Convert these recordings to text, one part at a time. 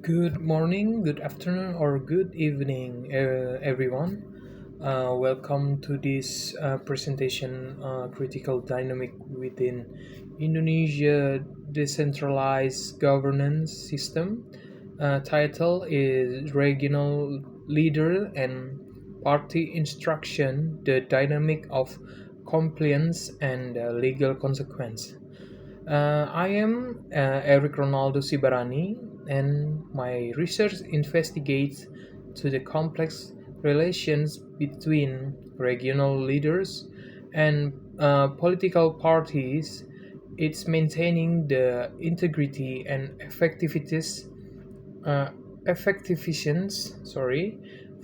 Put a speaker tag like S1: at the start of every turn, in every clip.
S1: Good morning, good afternoon, or good evening, everyone. Welcome to this presentation, Critical Dynamic within Indonesia Decentralized Governance System. Title is Regional Leader and Party Instruction, the Dynamic of Compliance and Legal Consequence. I am Erick Ronaldo Sibarani, and my research investigates to the complex relations between regional leaders and political parties. It's maintaining the integrity and uh, effectiveness,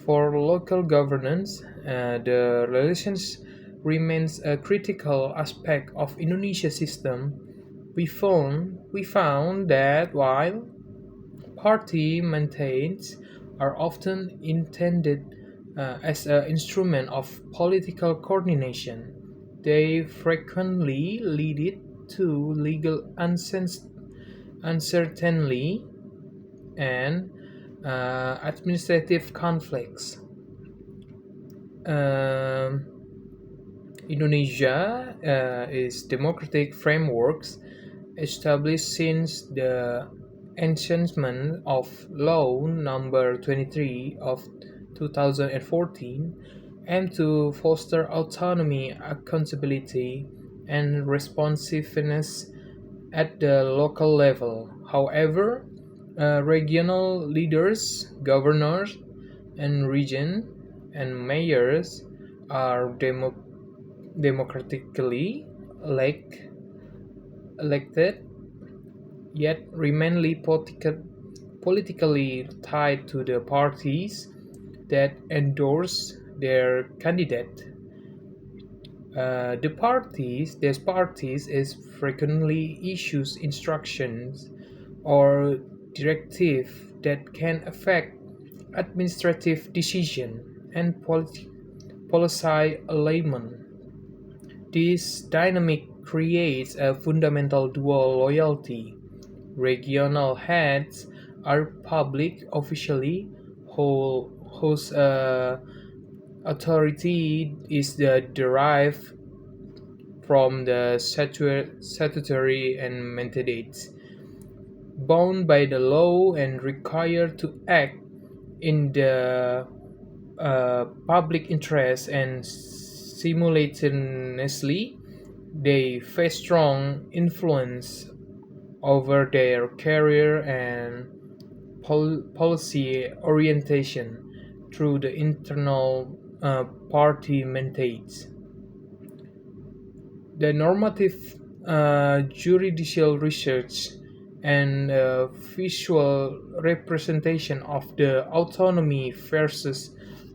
S1: for local governance. The relations remains a critical aspect of Indonesia system. We found that while party maintains are often intended as an instrument of political coordination, they frequently lead it to legal uncertainty and administrative conflicts. Um, Indonesia is democratic frameworks established since the enactment of Law Number 23 of 2014 aim to foster autonomy, accountability, and responsiveness at the local level. However, regional leaders, governors, and region and mayors are democratically elected, yet remain politically tied to the parties that endorse their candidate. These parties is frequently issues instructions or directive that can affect administrative decision and policy alignment. This dynamic creates a fundamental dual loyalty. Regional heads are public officially whose authority is derived from the statutory and mandates, bound by the law and required to act in the public interest, and simultaneously they face strong influence over their career and policy orientation through the internal party mandates. The normative judicial research and visual representation of the autonomy versus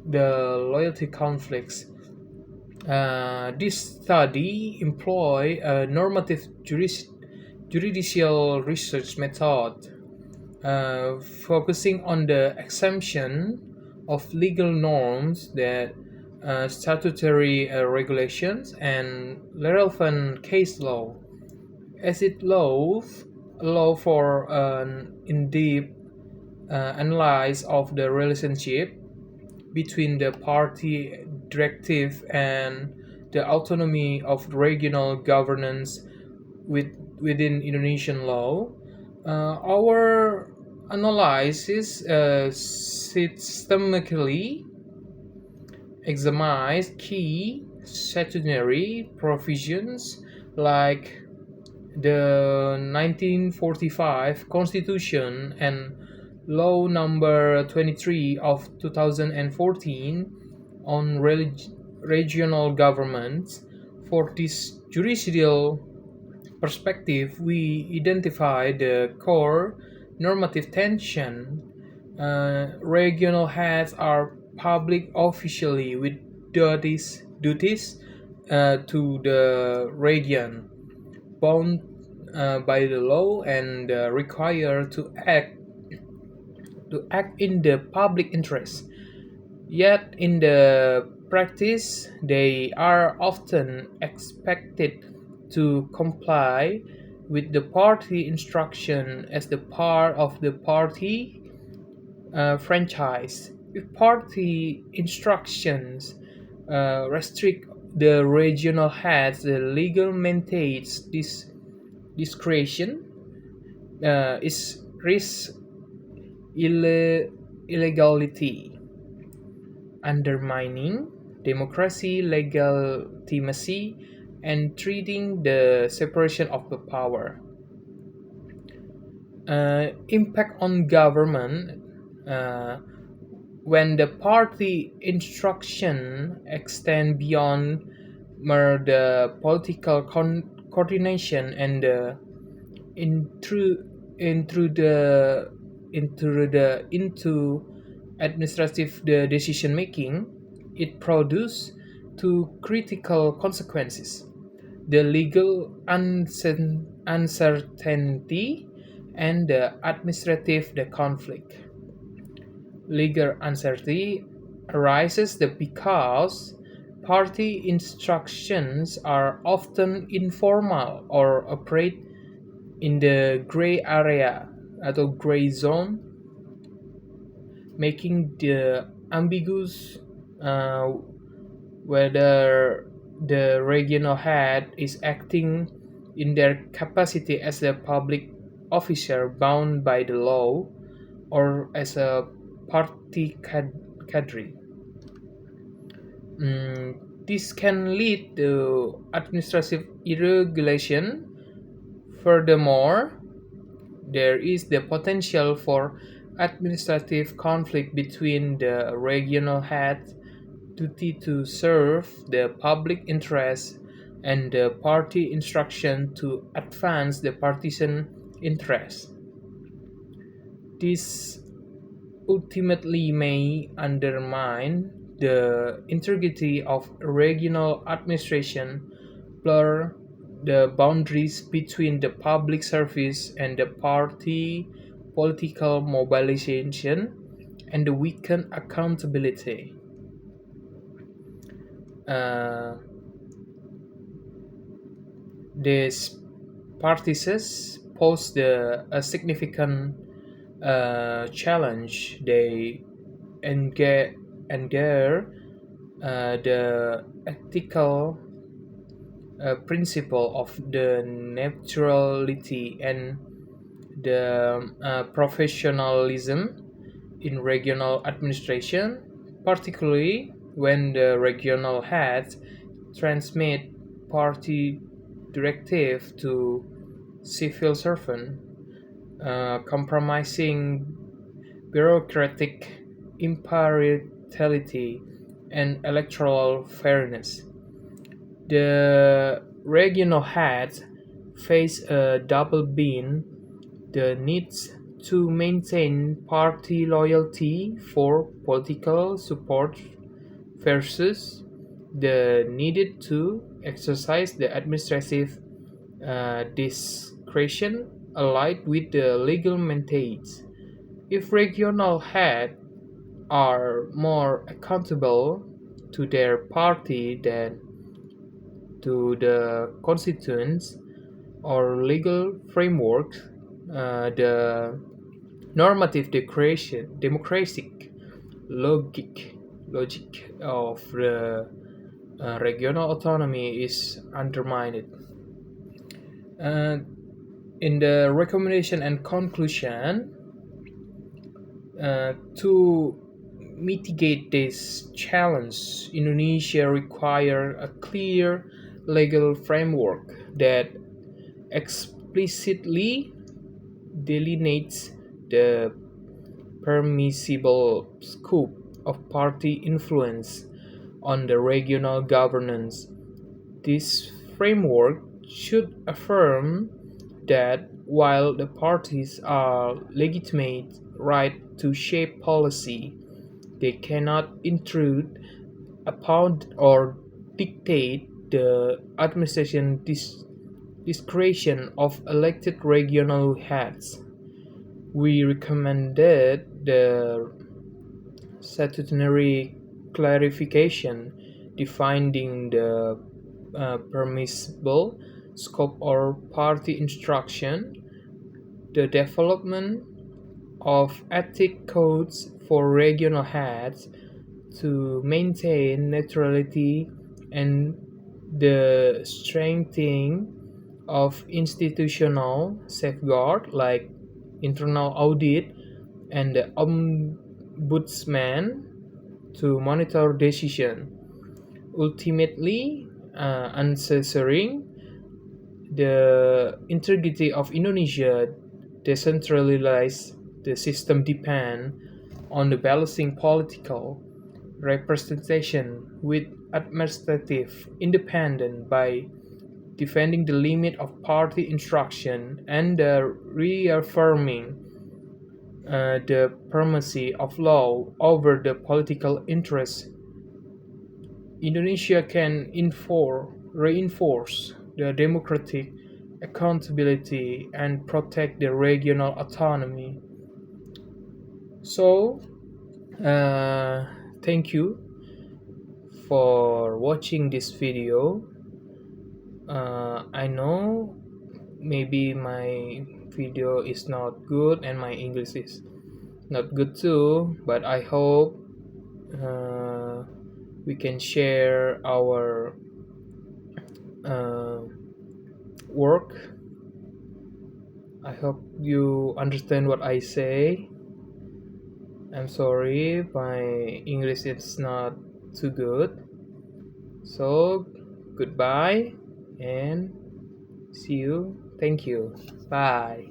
S1: the loyalty conflicts. This study employ a normative judicial research method, focusing on the exemption of legal norms that statutory regulations and relevant case law, as it allow for an in-depth analysis of the relationship between the party directive and the autonomy of regional governance within Indonesian law. Our analysis systematically examines key statutory provisions like the 1945 Constitution and Law Number 23 of 2014 on regional governments. For this judicial perspective, we identify the core normative tension. Regional heads are public officially with duties to the region, bound by the law and required to act in the public interest. Yet in the practice, they are often expected to comply with the party instruction as the part of the party, franchise. If party instructions restrict the regional heads, the legal maintains this discretion is risk illegality, undermining democracy, legitimacy, and treating the separation of the power. Impact on government uh, when the party instruction extend beyond mere the political coordination and into into the into administrative the decision making, it produce two critical consequences: the legal uncertainty and the administrative the conflict. Legal uncertainty arises because party instructions are often informal or operate in the gray area atau gray zone, making the ambiguous uh, whether the regional head is acting in their capacity as a public officer bound by the law or as a party cadre. This can lead to administrative irregulation. Furthermore, there is the potential for administrative conflict between the regional head duty to serve the public interest and the party instruction to advance the partisan interest. This ultimately may undermine the integrity of regional administration, blur the boundaries between the public service and the party political mobilization, and weaken accountability. Uh, these practices pose a significant challenge. They engage the ethical principle of the neutrality and the professionalism in regional administration, particularly when the regional heads transmit party directive to civil servant, compromising bureaucratic impartiality and electoral fairness. The regional heads face a double bind: the needs to maintain party loyalty for political support versus the needed to exercise the administrative discretion allied with the legal mandates. If regional heads are more accountable to their party than to the constituents or legal framework, the normative democratic logic logic of the regional autonomy is undermined. Uh, in the recommendation and conclusion, to mitigate this challenge, Indonesia requires a clear legal framework that explicitly delineates the permissible scope of party influence on the regional governance. This framework should affirm that while the parties are legitimate right to shape policy, they cannot intrude upon or dictate the administration discretion of elected regional heads. We recommended the statutory clarification defining the permissible scope or party instruction, the development of ethic codes for regional heads to maintain neutrality and the strengthening of institutional safeguard like internal audit and the ombudsman to monitor decision, ultimately ensuring the integrity of Indonesia decentralized the system depend on the balancing political representation with administrative independence by defending the limit of party instruction and reaffirming the primacy of law over the political interests. Indonesia can reinforce the democratic accountability and protect the regional autonomy. So, uh, thank you for watching this video. I know maybe my video is not good and my English is not good too, but I hope uh, we can share our uh, work. I hope you understand what I say. I'm sorry, my English is not too good. So, goodbye and see you. Thank you. Bye.